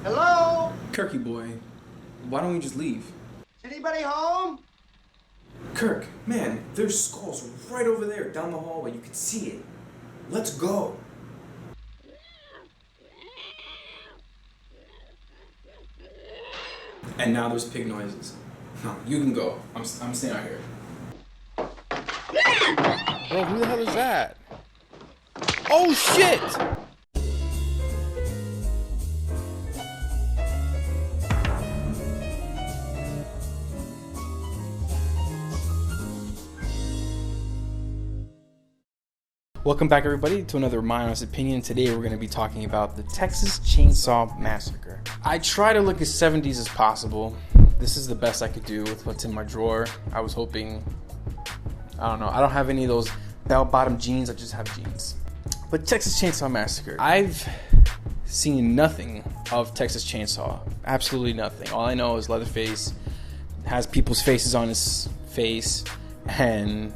Hello? Kirky boy, why don't we just leave? Is anybody home? Kirk, man, there's skulls right over there down the hallway. You can see it. Let's go. And now there's pig noises. No, you can go. I'm staying out here. Bro, who the hell is that? Oh shit! Welcome back, everybody, to another My Honest Opinion. Today we're going to be talking about the Texas Chainsaw Massacre. I try to look as 70s as possible. This is the best I could do with what's in my drawer. I was hoping, I don't know, I don't have any of those bell-bottom jeans, I just have jeans. But Texas Chainsaw Massacre, I've seen nothing of Texas Chainsaw. Absolutely nothing. All I know is Leatherface has people's faces on his face, and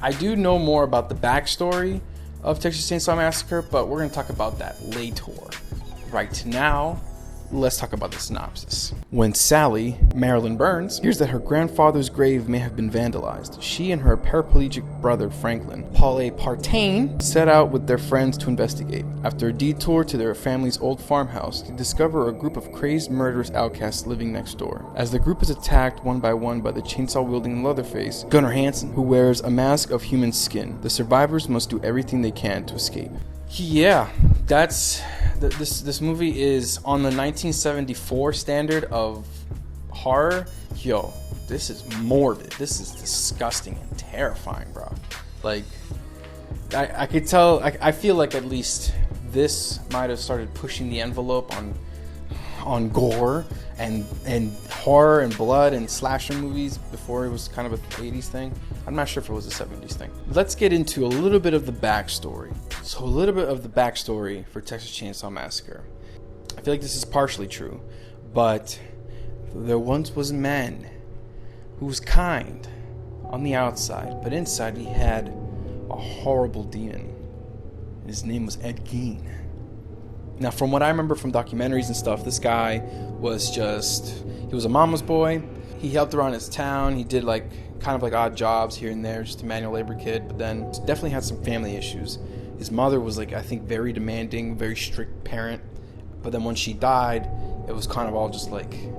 I do know more about the backstory of Texas Chainsaw Massacre, but we're going to talk about that later. Right now, let's talk about the synopsis. When Sally, Marilyn Burns, hears that her grandfather's grave may have been vandalized, she and her paraplegic brother Franklin, Paul A. Partain, set out with their friends to investigate. After a detour to their family's old farmhouse, they discover a group of crazed murderous outcasts living next door. As the group is attacked one by one by the chainsaw-wielding Leatherface, Gunnar Hansen, who wears a mask of human skin, the survivors must do everything they can to escape. Yeah, that's... This movie is on the 1974 standard of horror. Yo, this is morbid. This is disgusting and terrifying, bro. Like, I could tell. I feel like at least this might have started pushing the envelope on gore and horror and blood and slasher movies before it was kind of a 80s thing. I'm not sure if it was a 70s thing. Let's get into a little bit of the backstory. So a little bit of the backstory for Texas Chainsaw Massacre. I feel like this is partially true, but there once was a man who was kind on the outside, but inside he had a horrible demon. His name was Ed Gein. Now, from what I remember from documentaries and stuff, this guy was he was a mama's boy. He helped around his town. He did kind of odd jobs here and there, just a manual labor kid, but then definitely had some family issues. His mother was I think very demanding, very strict parent, but then when she died, it was kind of all just it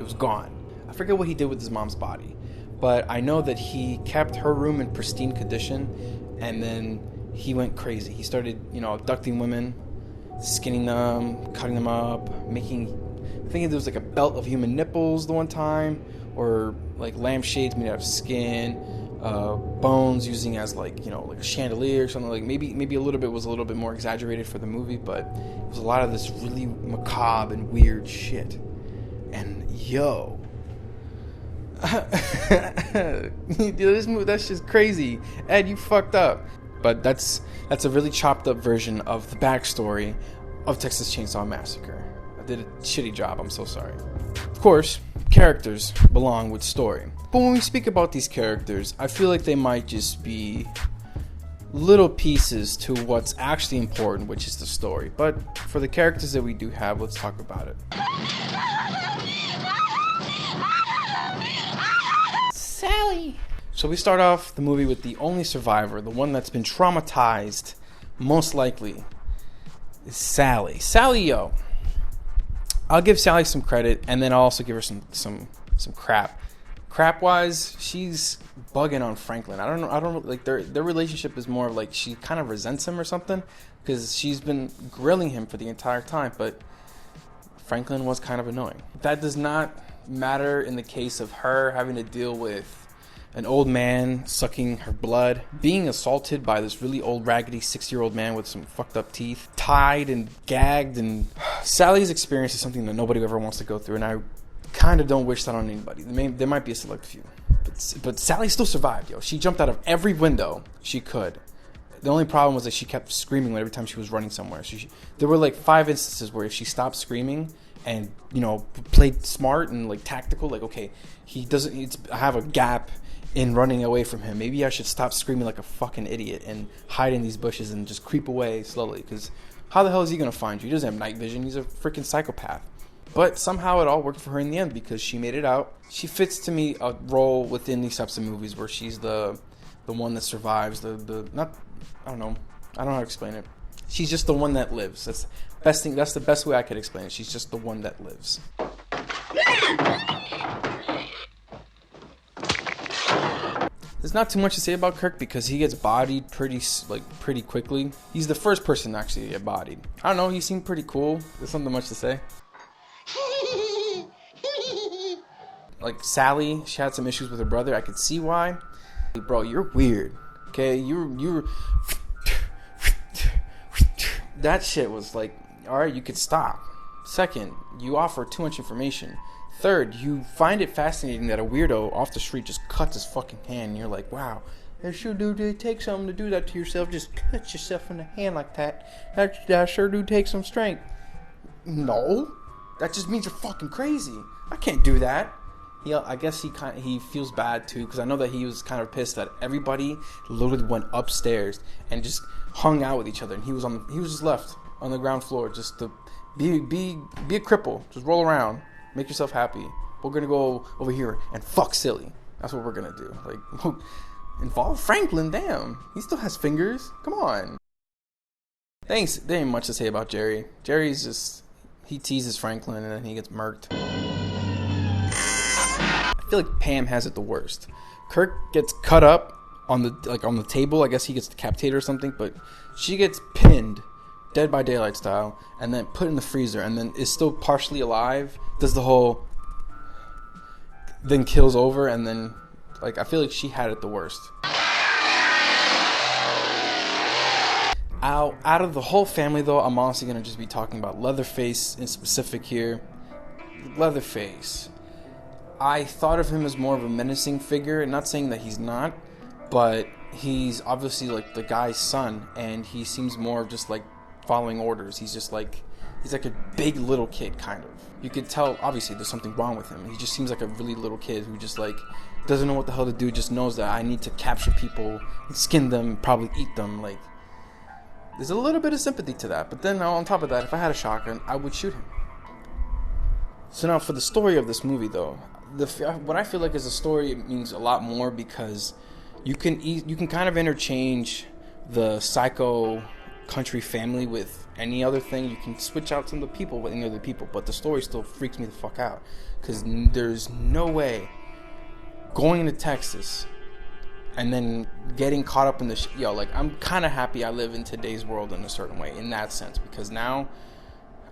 was gone. I forget what he did with his mom's body, but I know that he kept her room in pristine condition, and then he went crazy. He started, abducting women, skinning them, cutting them up, I think there was a belt of human nipples the one time, or lampshades made out of skin, bones using as a chandelier or something. Maybe a little bit was a little bit more exaggerated for the movie, but it was a lot of this really macabre and weird shit. And yo, this movie, that's just crazy. Ed, you fucked up. But that's a really chopped up version of the backstory of Texas Chainsaw Massacre. I did a shitty job, I'm so sorry. Of course, characters belong with story. But when we speak about these characters, I feel like they might just be little pieces to what's actually important, which is the story. But for the characters that we do have, let's talk about it. Sally! So we start off the movie with the only survivor, the one that's been traumatized, most likely, is Sally. Sally, yo. I'll give Sally some credit, and then I'll also give her some crap. Crap-wise, she's bugging on Franklin. I don't know, their relationship is more of she kind of resents him or something, because she's been grilling him for the entire time, but Franklin was kind of annoying. That does not matter in the case of her having to deal with an old man sucking her blood, being assaulted by this really old, raggedy 60-year-old man with some fucked up teeth, tied and gagged, and Sally's experience is something that nobody ever wants to go through, and I kind of don't wish that on anybody. There might be a select few, but Sally still survived, yo. She jumped out of every window she could. The only problem was that she kept screaming every time she was running somewhere. There were 5 instances where if she stopped screaming and played smart and tactical, okay, I have a gap in running away from him. Maybe I should stop screaming like a fucking idiot and hide in these bushes and just creep away slowly, because how the hell is he gonna find you? He doesn't have night vision. He's a freaking psychopath. But somehow it all worked for her in the end, because she made it out. She fits to me a role within these types of movies where she's the one that survives. I don't know how to explain it. She's just the one that lives. That's the best thing. That's the best way I could explain it. She's just the one that lives. There's not too much to say about Kirk because he gets bodied pretty quickly. He's the first person to actually get bodied. I don't know. He seemed pretty cool. There's something much to say. Like Sally, she had some issues with her brother. I could see why. Bro, you're weird. Okay, you're. That shit was like, all right, you could stop. Second, you offer too much information. Third, you find it fascinating that a weirdo off the street just cuts his fucking hand. And you're like, wow, that sure do take something to do that to yourself. Just cut yourself in the hand like that. That sure do take some strength. No, that just means you're fucking crazy. I can't do that. I guess he feels bad too, because I know that he was kind of pissed that everybody literally went upstairs and just hung out with each other, and he was just left on the ground floor just to be a cripple. Just roll around, make yourself happy. We're gonna go over here and fuck silly. That's what we're gonna do. Like, involve Franklin. Damn, he still has fingers. Come on. Thanks. There ain't much to say about Jerry. Jerry's just, he teases Franklin and then he gets murked. I feel like Pam has it the worst. Kirk gets cut up on the table. I guess he gets decapitated or something, but she gets pinned, Dead by Daylight style, and then put in the freezer, and then is still partially alive. Does the whole, then kills over, and then I feel like she had it the worst. Out of the whole family, though, I'm honestly gonna just be talking about Leatherface in specific here. Leatherface. I thought of him as more of a menacing figure, not saying that he's not, but he's obviously like the guy's son, and he seems more of just like following orders. He's like a big little kid, kind of. You could tell, obviously, there's something wrong with him. He just seems like a really little kid who just like doesn't know what the hell to do, just knows that I need to capture people, skin them, probably eat them. Like, there's a little bit of sympathy to that, but then on top of that, if I had a shotgun, I would shoot him. So now for the story of this movie, though, what I feel like is a story, it means a lot more, because you can kind of interchange the psycho country family with any other thing. You can switch out some of the people with any other people, but the story still freaks me the fuck out, because there's no way going to Texas and then getting caught up in this. I'm kind of happy I live in today's world in a certain way, in that sense, because now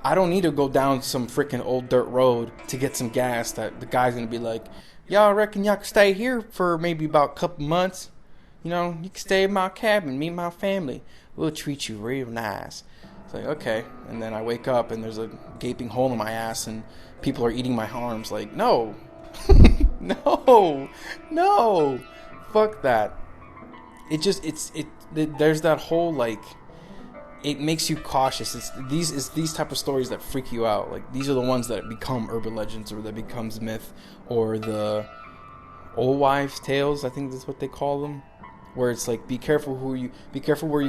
I don't need to go down some freaking old dirt road to get some gas that the guy's gonna be like, y'all reckon y'all can stay here for maybe about a couple months? You can stay in my cabin, meet my family. We'll treat you real nice. It's like, okay. And then I wake up and there's a gaping hole in my ass and people are eating my arms. Like, no. No. Fuck that. There's that whole, like, it makes you cautious. It's these type of stories that freak you out. Like, these are the ones that become urban legends, or that becomes myth, or the old wives' tales, I think that's what they call them, where it's like, be careful where you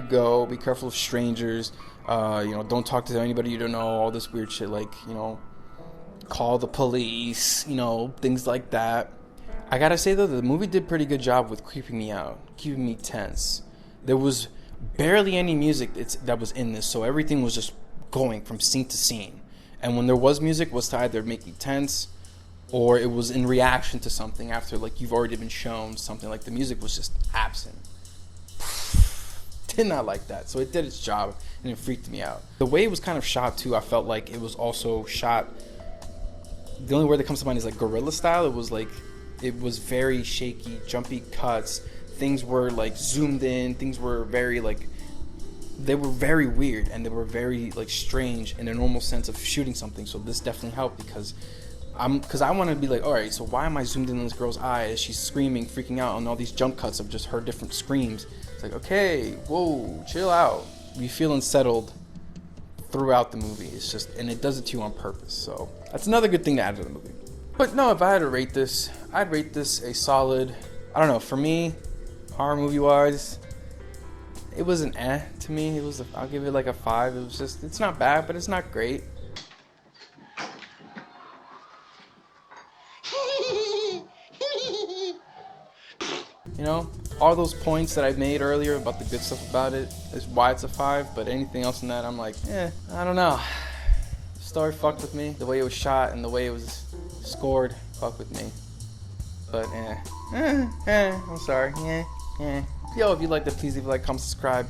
go, be careful of strangers, don't talk to anybody you don't know, all this weird shit, like, call the police, things like that. I gotta say, though, the movie did a pretty good job with creeping me out, keeping me tense. There was barely any music that was in this, so everything was just going from scene to scene. And when there was music, it was to either make you tense, or it was in reaction to something after, like, you've already been shown something. Like, the music was just absent. Did not like that. So it did its job, and it freaked me out. The way it was kind of shot, too, I felt like it was also shot, the only word that comes to mind is like guerrilla style. It was very shaky, jumpy cuts. Things were like zoomed in. Things were very they were very weird, and they were very like strange in a normal sense of shooting something. So this definitely helped, because I want to be like, all right, so why am I zoomed in on this girl's eye as she's screaming, freaking out, and all these jump cuts of just her different screams? It's like, okay, whoa, chill out. You feel unsettled throughout the movie. It's just, and it does it to you on purpose. So that's another good thing to add to the movie. But no, if I had to rate this, I'd rate this a solid, I don't know. For me, horror movie wise, it was an to me. I'll give it like a 5. It's not bad, but it's not great. You know, all those points that I made earlier about the good stuff about it is why it's a 5, but anything else in that, I'm like, I don't know. The story fucked with me. The way it was shot and the way it was scored fucked with me. But, I'm sorry. Yo, if you like please leave a like, comment, subscribe.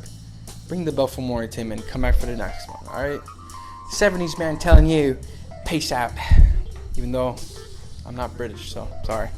Ring the bell for more entertainment. Come back for the next one, alright? 70s man telling you, peace out. Even though I'm not British, so sorry.